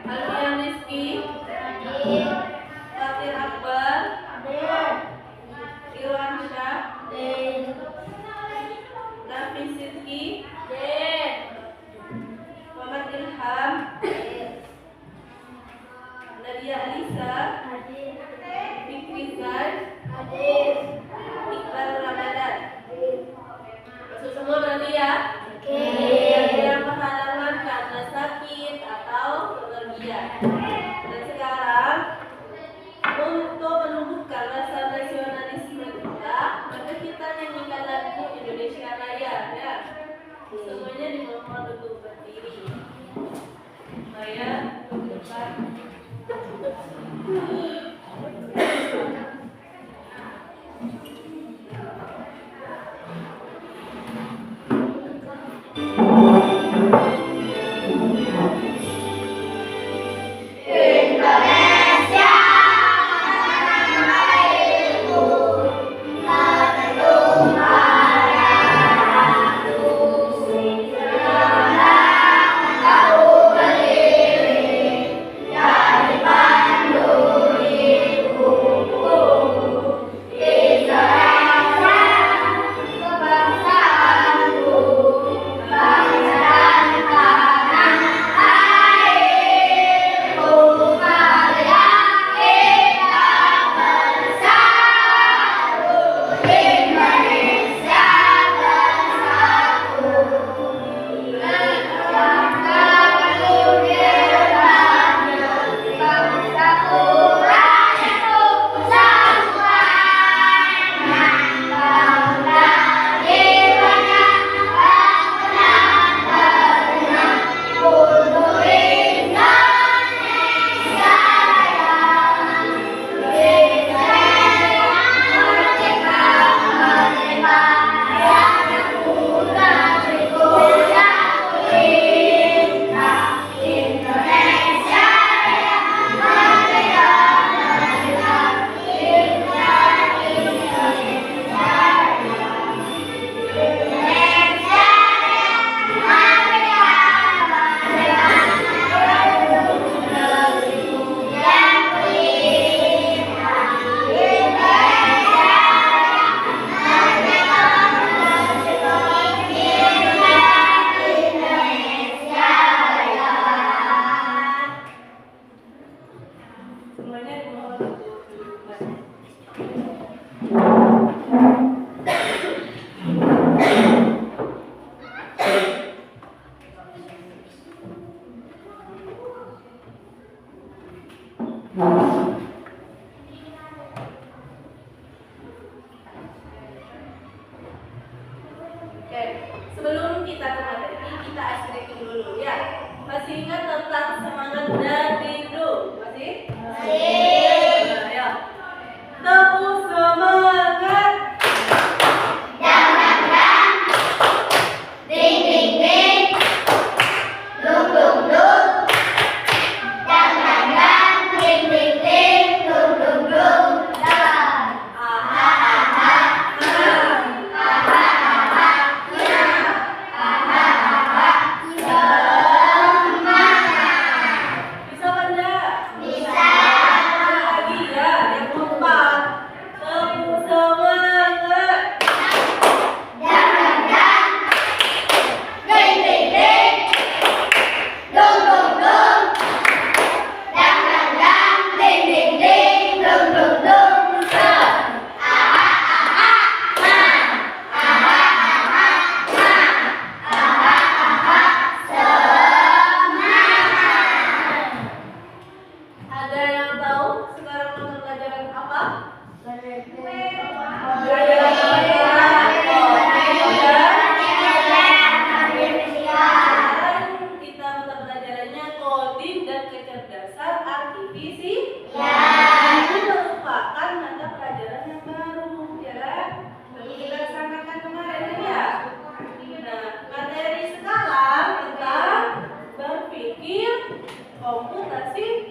Alfian Rizky, Fatir Akbar, Irwansyah, Nafis Sidki, Muhammad Ilham, Nadia Alisa, Fikri Zaid, Iqbal Ramadan. Masuk semua berarti ya? Yang berhalangan karena sakit atau bepergian. Dan sekarang untuk menumbuhkan rasa nasionalisme kita, maka kita nyanyikan lagu Indonesia Raya ya. Semuanya dimohon untuk berdiri. Saya ke depan. Oke, sebelum kita ke materi, kita ice breaking dulu ya. Masih ingat tentang semangat dan rindu? Masih? Nah, ya. Tepuk semangat. Ding ding ding, dung dung dung, dang dang dang, ding ding ding, dung dung dung, dang. Aha aha, aha aha aha, aha aha, semangat. Bisa benda? Bisa. Lagi ya, yang keempat. Tepuk semangat. Dang dang dang, ding ding ding, dung dung dung, dang dang dang, ding ding ding, dung dung dung, dang. Aha aha ha, aha aha ha, aha aha, semangat. Ada yang tahu sekarang mata pelajaran apa? Sekarang kita mata pelajarannya coding dan kecerdasan artifisial. Ini merupakan mata pelajaran yang baru, ya kan? Baru kita laksanakan kemarin ya. Nah, materi sekarang tentang berpikir komputasional.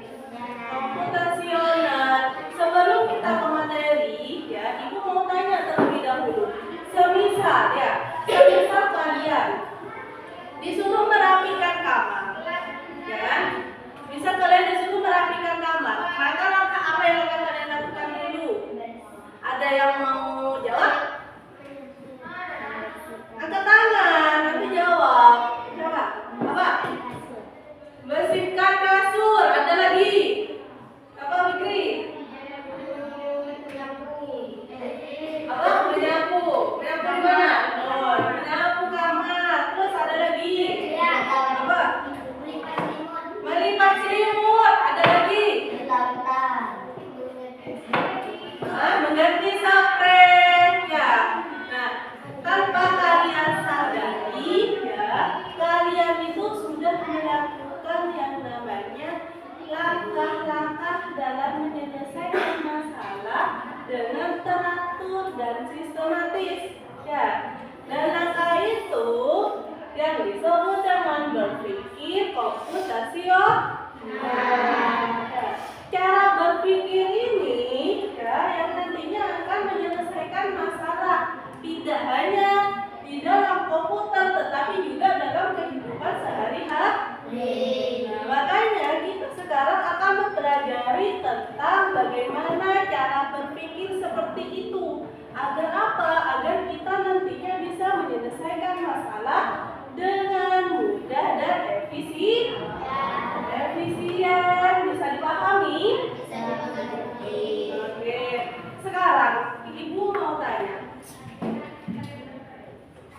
Sebelum kita ke materi, ya, Ibu mau tanya terlebih dahulu. Semisal kalian disuruh merapikan kamar, ya kan? Bisa kalian dan sistematis. Ya, dan langkah itu yang disebut dengan berpikir komputasional. Ya, cara berpikir ini ya yang nantinya akan menyelesaikan masalah tidak hanya di dalam komputer tetapi juga dalam kehidupan sehari-hari. Nah, makanya kita sekarang akan mempelajari tentang bagaimana cara berpikir seperti itu. Agar apa? Agar kita nantinya bisa menyelesaikan masalah dengan mudah dan efisien. Bisa dipahami? Oke. Sekarang Ibu mau tanya.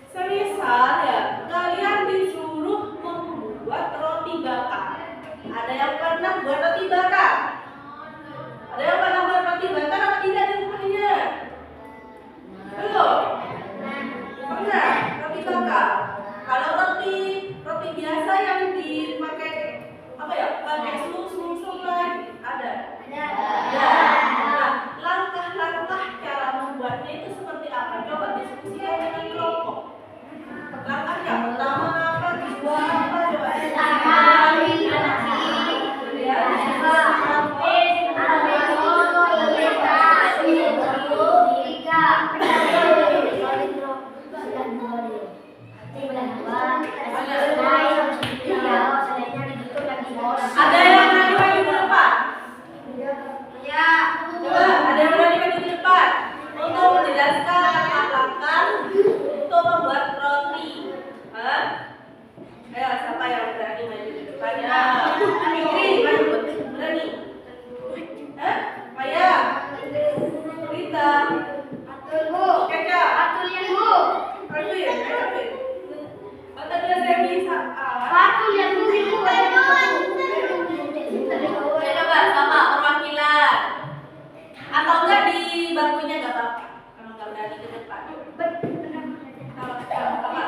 Semisal ya, kalian disuruh membuat roti bakar. Ada yang pernah buat roti bakar? Ada yang pernah buat roti bakar atau tidak di rumahnya? Belum? Pernah roti bakar. Kalau roti biasa yang dipakai apa ya? Pakai susu lagi ada. Nah, langkah-langkah cara membuatnya itu seperti apa? Coba diskusikan dengan kelompok. Langkahnya pertama apa? Kedua apa? Coba. Ada yang berani maju ke depan? Ya. Coba, ada yang berani maju ke depan untuk menjelaskan langkah-langkah untuk membuat roti. Hah? Ayo, siapa yang berani maju ke depan? Ya. Fikri, maju. Berani? Hah? Maya? Rita? Keca? Arvin? Kata dia saya bisa. Coba sama perwakilan. Atau enggak di bangkunya enggak apa-apa. Kalau enggak berani ke depan. Apa?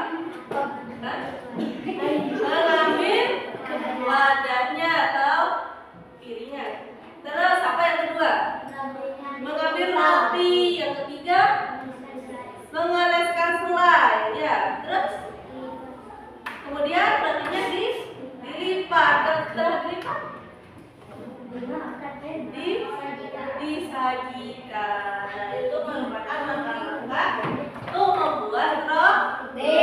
Mengambil wadahnya atau piringan. Terus apa yang kedua? Mengambil roti. Yang ketiga mengoleskan selai. Ya, terus kemudian rotinya dilipat. Setelah dilipat disajikan. Nah, itu merupakan langkah-langkah untuk membuat roti.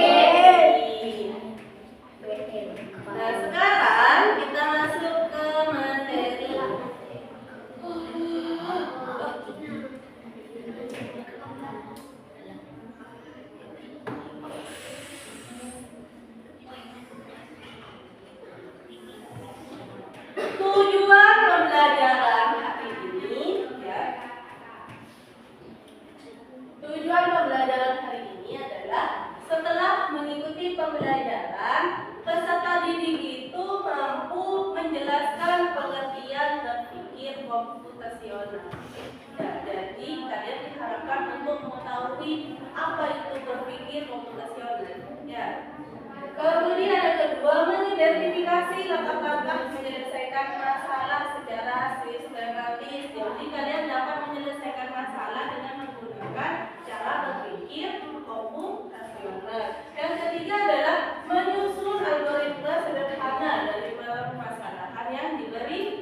Nah, sekarang kita masuk ke materi. Tujuan pembelajaran hari ini ya. Tujuan pembelajaran hari ini adalah setelah mengikuti pembelajaran, peserta didik itu mampu menjelaskan pengertian berpikir komputasional. Ya, jadi kalian diharapkan untuk mengetahui apa itu berpikir komputasional. Ya. Kemudian yang kedua, mengidentifikasi langkah-langkah menyelesaikan masalah secara sistematis. Jadi kalian dapat menyelesaikan masalah dengan menggunakan cara berpikir komputasional. Yang ketiga adalah menyusun algoritma sederhana dari permasalahan yang diberikan.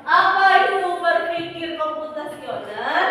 Apa itu berpikir komputasional?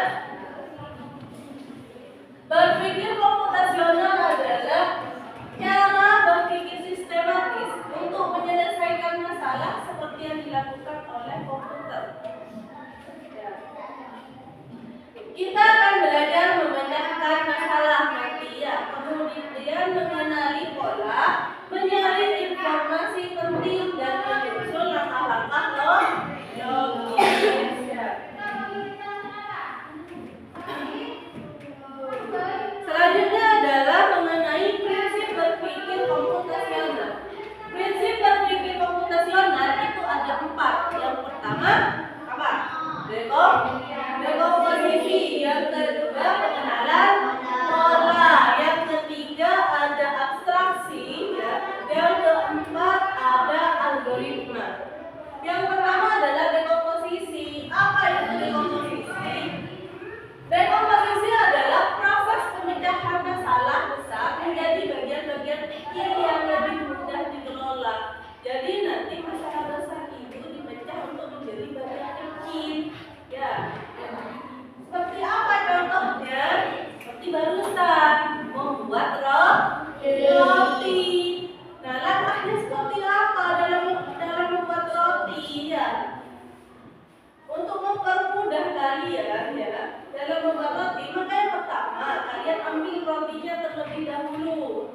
kalian ambil rotinya terlebih dahulu.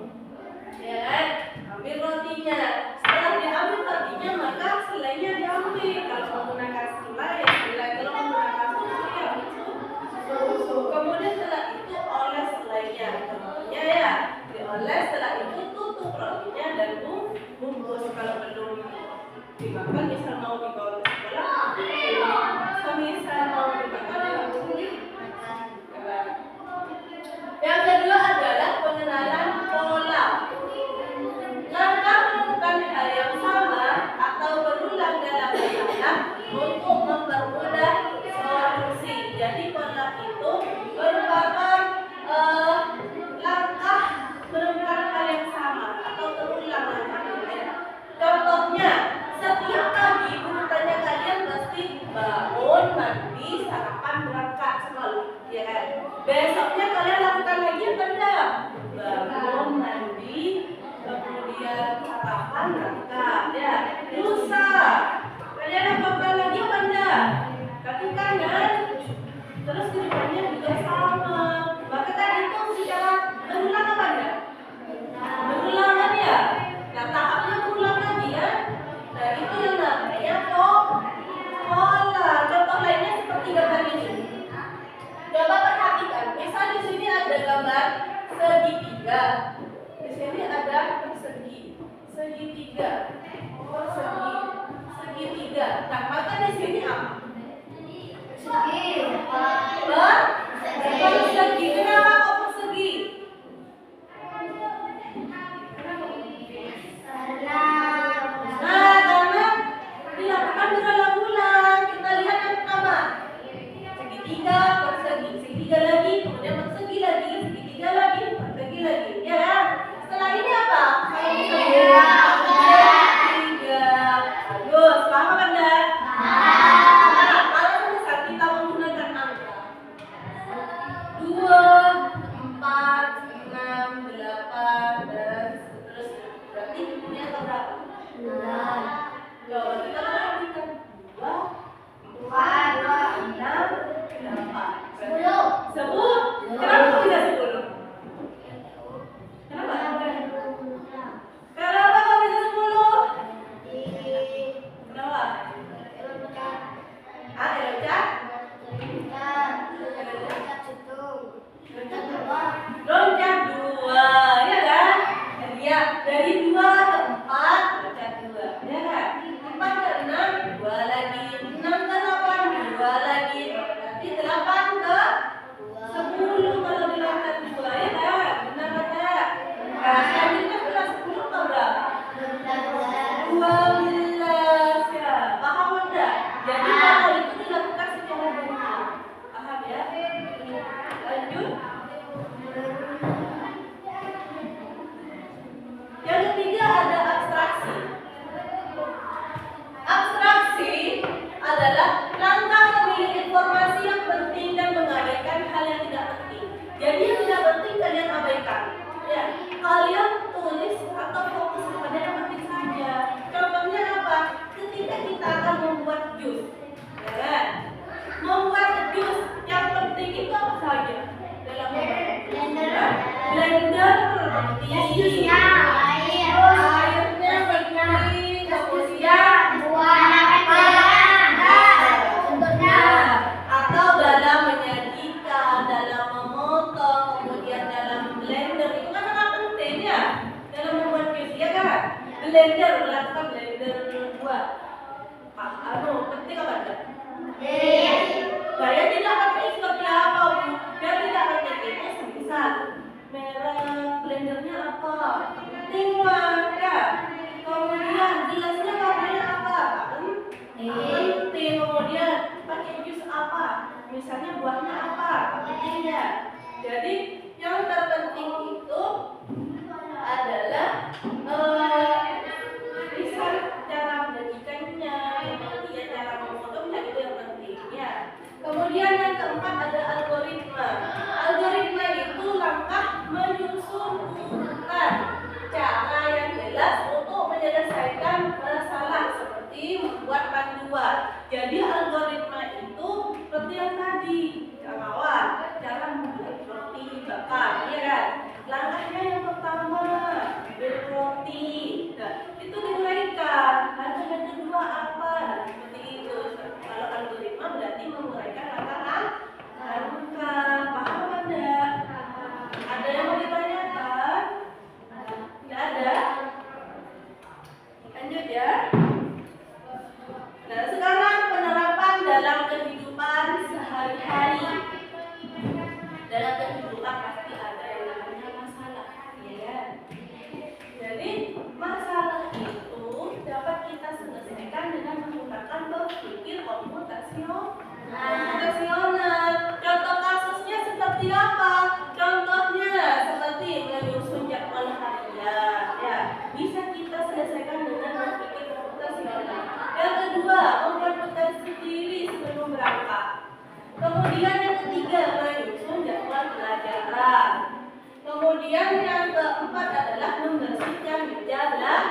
Ya kan? Ambil rotinya. Setelah diambil rotinya, maka selainya diambil. Kalau menggunakan selai, ya selai. Kalau menggunakan susu, ya susu. Kemudian setelah itu oles selainya. Rotinya ya, dioles. Setelah itu tutup rotinya dan bungkus. Kalau belum dimakan, misal mau dibawa ke sekolah, semisal mau dimakan, ya boleh. Yang kedua adalah pengenalan pola. Langkah melakukan hal yang sama atau berulang dalam masalah untuk mempermudah solusi. Jadi pola itu merupakan langkah melakukan hal yang sama atau berulang langkahnya. Contohnya, setiap pagi urutannya kalian pasti bangun, mandi, sarapan, berangkat sekolah, ya kan? Besoknya kalian lakukan lagi apa enggak? Bangun, mandi, kemudian sarapan, berangkat, ya. Lusa kalian lakukan lagi apa enggak? Lakukan kan? Terus kedepannya juga sama. Maka tadi itu secara berulang apa enggak? Berulang kan ya? Nah, tahapnya berulang lagi ya. Nah, itu yang namanya pola. Contoh lainnya seperti gambar ini. Coba perhatikan. Misal di sini ada gambar segitiga. Di sini ada segitiga. Segitiga. Nah, maka di sini apa? Persegi. Kenapa kok persegi? Nah, karena dilakukan berulang-ulang. Kita lihat yang pertama, segitiga, persegi, segitiga lagi, kemudian persegi lagi, segitiga lagi, persegi lagi. Ya, setelah ini apa? Segitiga. Bagus, paham kan enggak? Nah, kalau misal kita menggunakan angka 2, 4, 6, 8 dan seterusnya, berarti ini angka berapa? Coba kita perhatikan 2, 4, 6, 8. 10. Kenapa bisa 10? Kenapa? Kenapa kok bisa 10? Kenapa? Loncat 2, ya kan? Ya, dari 2 ke 4 loncat 2, ya kan? 4 ke 6 2 lagi, 6 ke 8 2 lagi, berarti 8 ke 10 kalau diloncat 2, ya kan? Benar enggak? Nah, selanjutnya kelas 10 ke berapa? 12, ya. Paham enggak? Jadi hal itu dilakukan secara berulang. Paham ya? Lanjut. Yang ketiga ada abstraksi. Abstraksi adalah langkah memilih informasi yang penting dan mengabaikan hal yang tidak penting. Jadi yang tidak penting kalian abaikan. Ya, kalian tulis atau fokus kepada yang penting saja. Contohnya apa? Ketika kita akan membuat jus, ya kan? Membuat jus yang penting itu apa saja? Dalam blender, airnya penting, kemudian atau dalam menyajikan, dalam memotong, kemudian dalam blender itu kan sangat penting ya dalam membuat jus, ya kan? Blender, melakukan blender buat penting apa enggak? Saya tidak penting seperti apa, Bu? Biar tidak penting itu semisal merek blendernya apa? Penting lah, ya. Kemudian gelasnya warnanya apa? Penting. Kemudian pakai jus apa? Misalnya buahnya apa? Pentingnya. Jadi yang terpenting itu adalah misal cara menyajikannya, kemudian cara memotongnya, itu yang penting ya. Kemudian yang keempat ada algoritma. Algoritma itu langkah menyusun urutan cara yang jelas untuk menyelesaikan masalah seperti membuat panduan. Jadi algoritma itu seperti yang tadi, cara awal, cara membuat roti, Lihat, langkahnya yang pertama berroti. Nah, itu diuraikan. Langkah yang kedua apa? Nah, seperti itu. Kalau algoritma berarti menguraikan langkah-langkah. Paham enggak? Ada yang mau ditanyakan? Tidak ada? Lanjut ya. Nah, sekarang penerapan dalam kehidupan sehari-hari. Dalam kehidupan pasti ada yang namanya masalah, ya. Jadi masalah itu dapat kita selesaikan dengan menggunakan berpikir komputasional. Contoh kasusnya seperti apa? Contohnya seperti menyusun jadwal harian, ya. Bisa kita selesaikan dengan berpikir komputasional. Yang kedua, membuat tugas sendiri sebelum berangkat. Kemudian yang ketiga, menyusun jadwal pelajaran. Kemudian yang keempat adalah membersihkan meja belajar.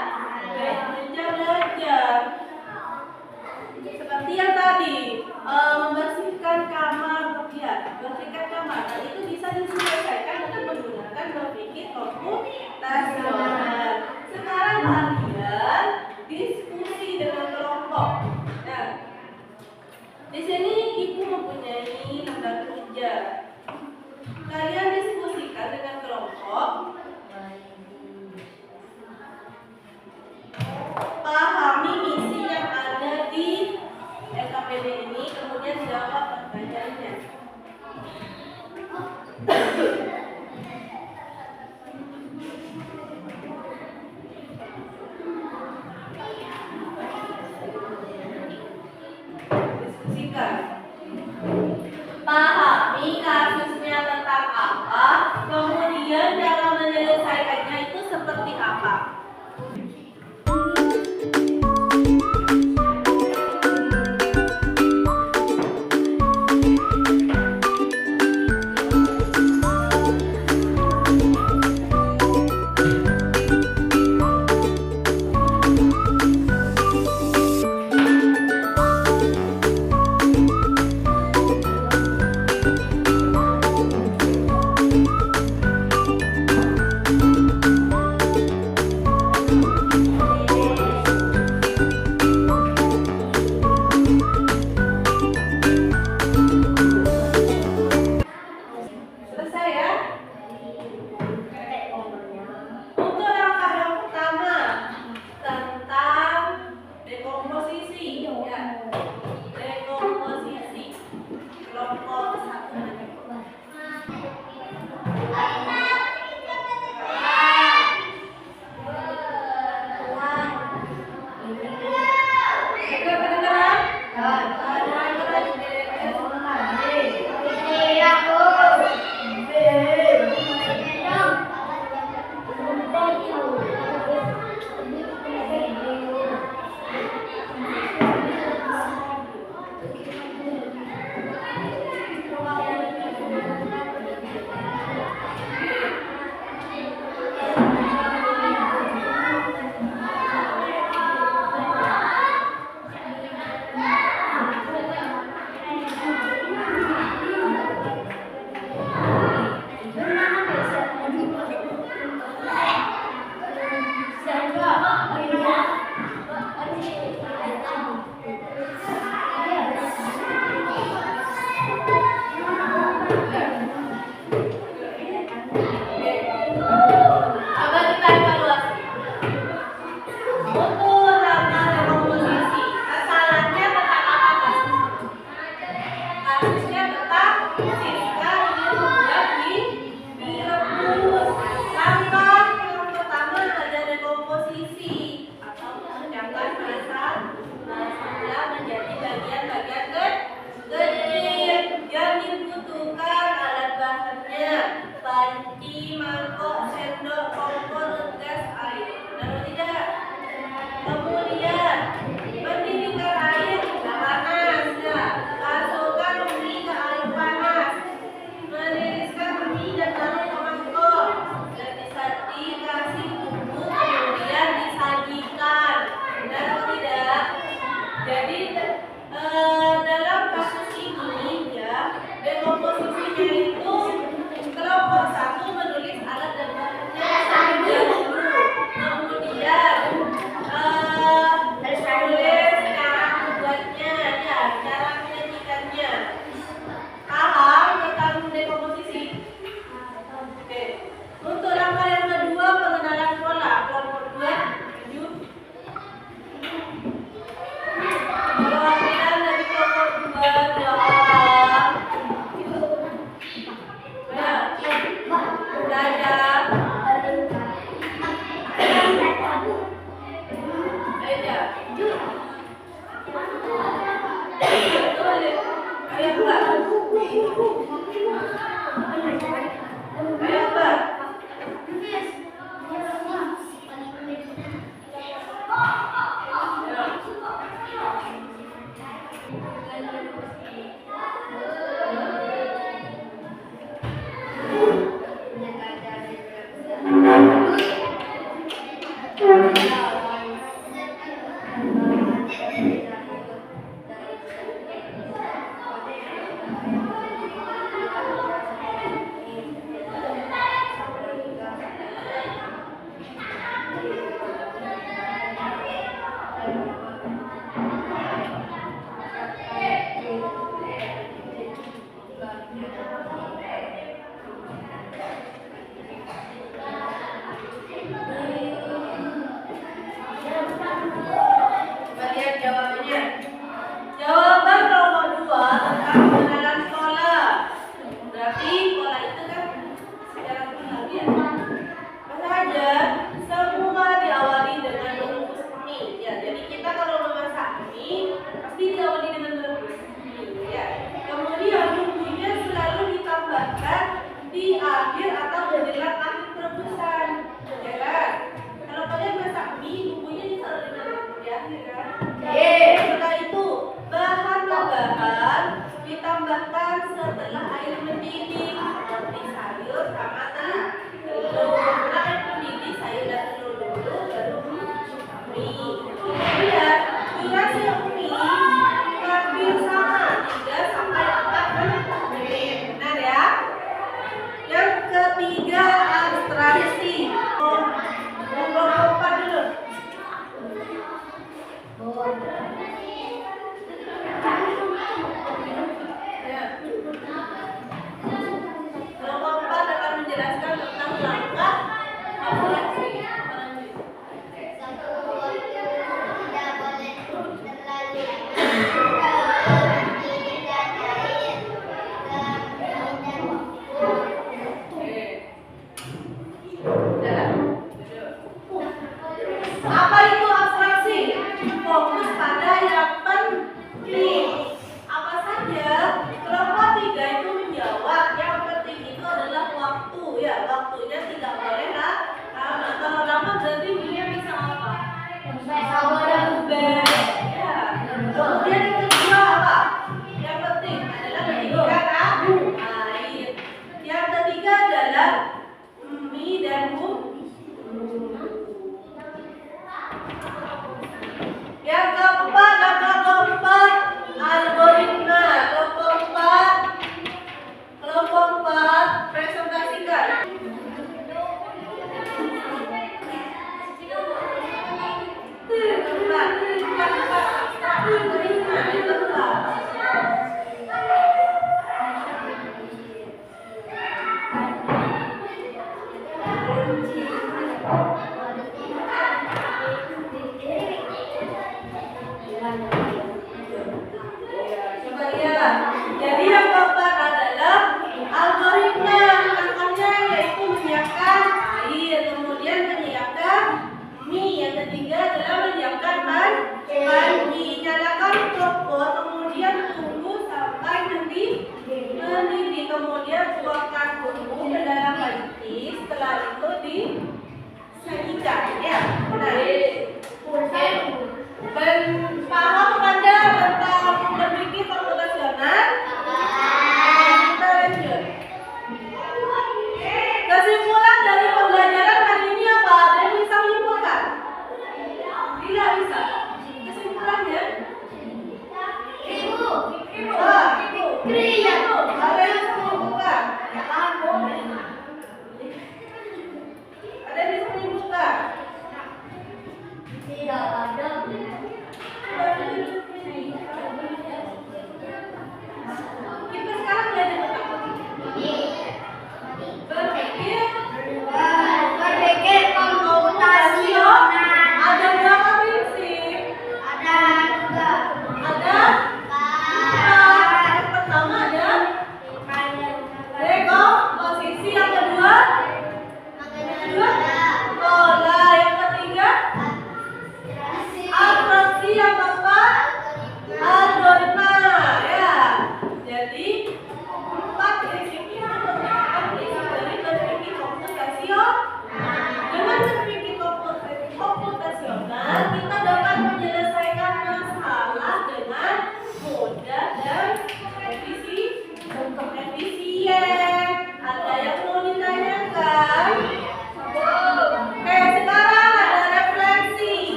Seperti yang tadi, membersihkan kamar, ya, bersihkan kamar. Dan itu bisa diselesaikan dengan menggunakan berpikir komputasional. Sekarang kalian diskusi dengan kelompok. Nah, di sini ibu mempunyai lembar kerja. Kalian diskusikan dengan kelompok. Pahami misi yang ada di LKPD ini, kemudian jawab pertanyaannya. Diskusikan. Pahami kasusnya tentang apa, kemudian cara menyelesaikannya itu seperti apa.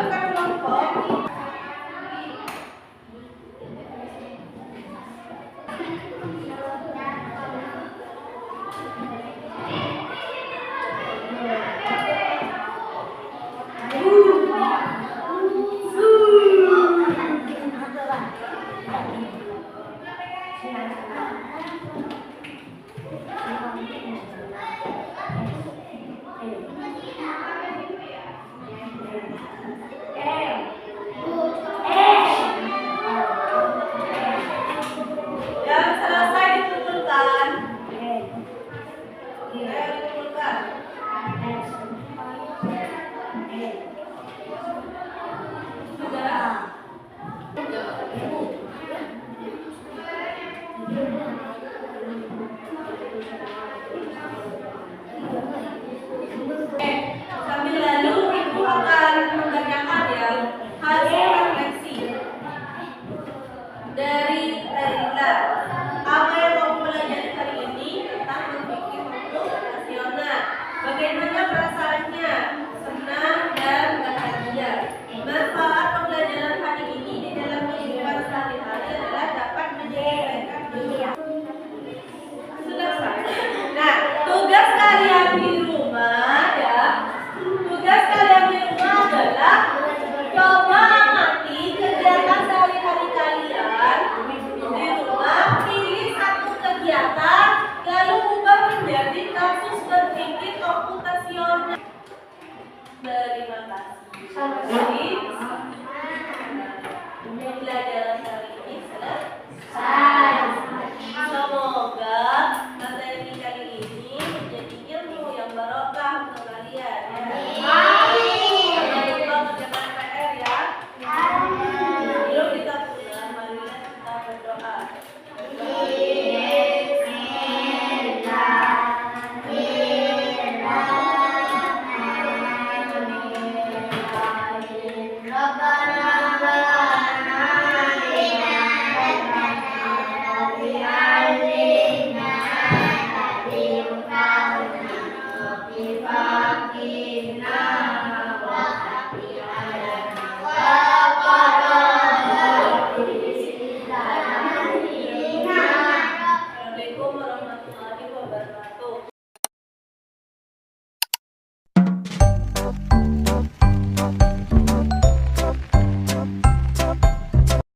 bukan kelompok. Yang selesai dikumpulkan. Dikumpulkan. Sudah. Sambil lalu ibu akan mengerjakan ya hasil refleksi dari Erila. Apa yang kamu pelajari hari ini tentang berpikir untuk rasional? Bagaimana perasaannya? Senang dan bahagia. Manfaat pembelajaran hari ini di dalam kehidupan sehari-hari adalah dapat menyelesaikan dunia. Selesai. Nah, tugas kalian di rumah ya. Tugas kalian di rumah adalah coba amati kegiatan sehari-hari kalian di rumah. Pilih satu kegiatan lalu ubah menjadi kasus berpikir komputasional. Terima kasih. Jadi pembelajaran hari ini selesai.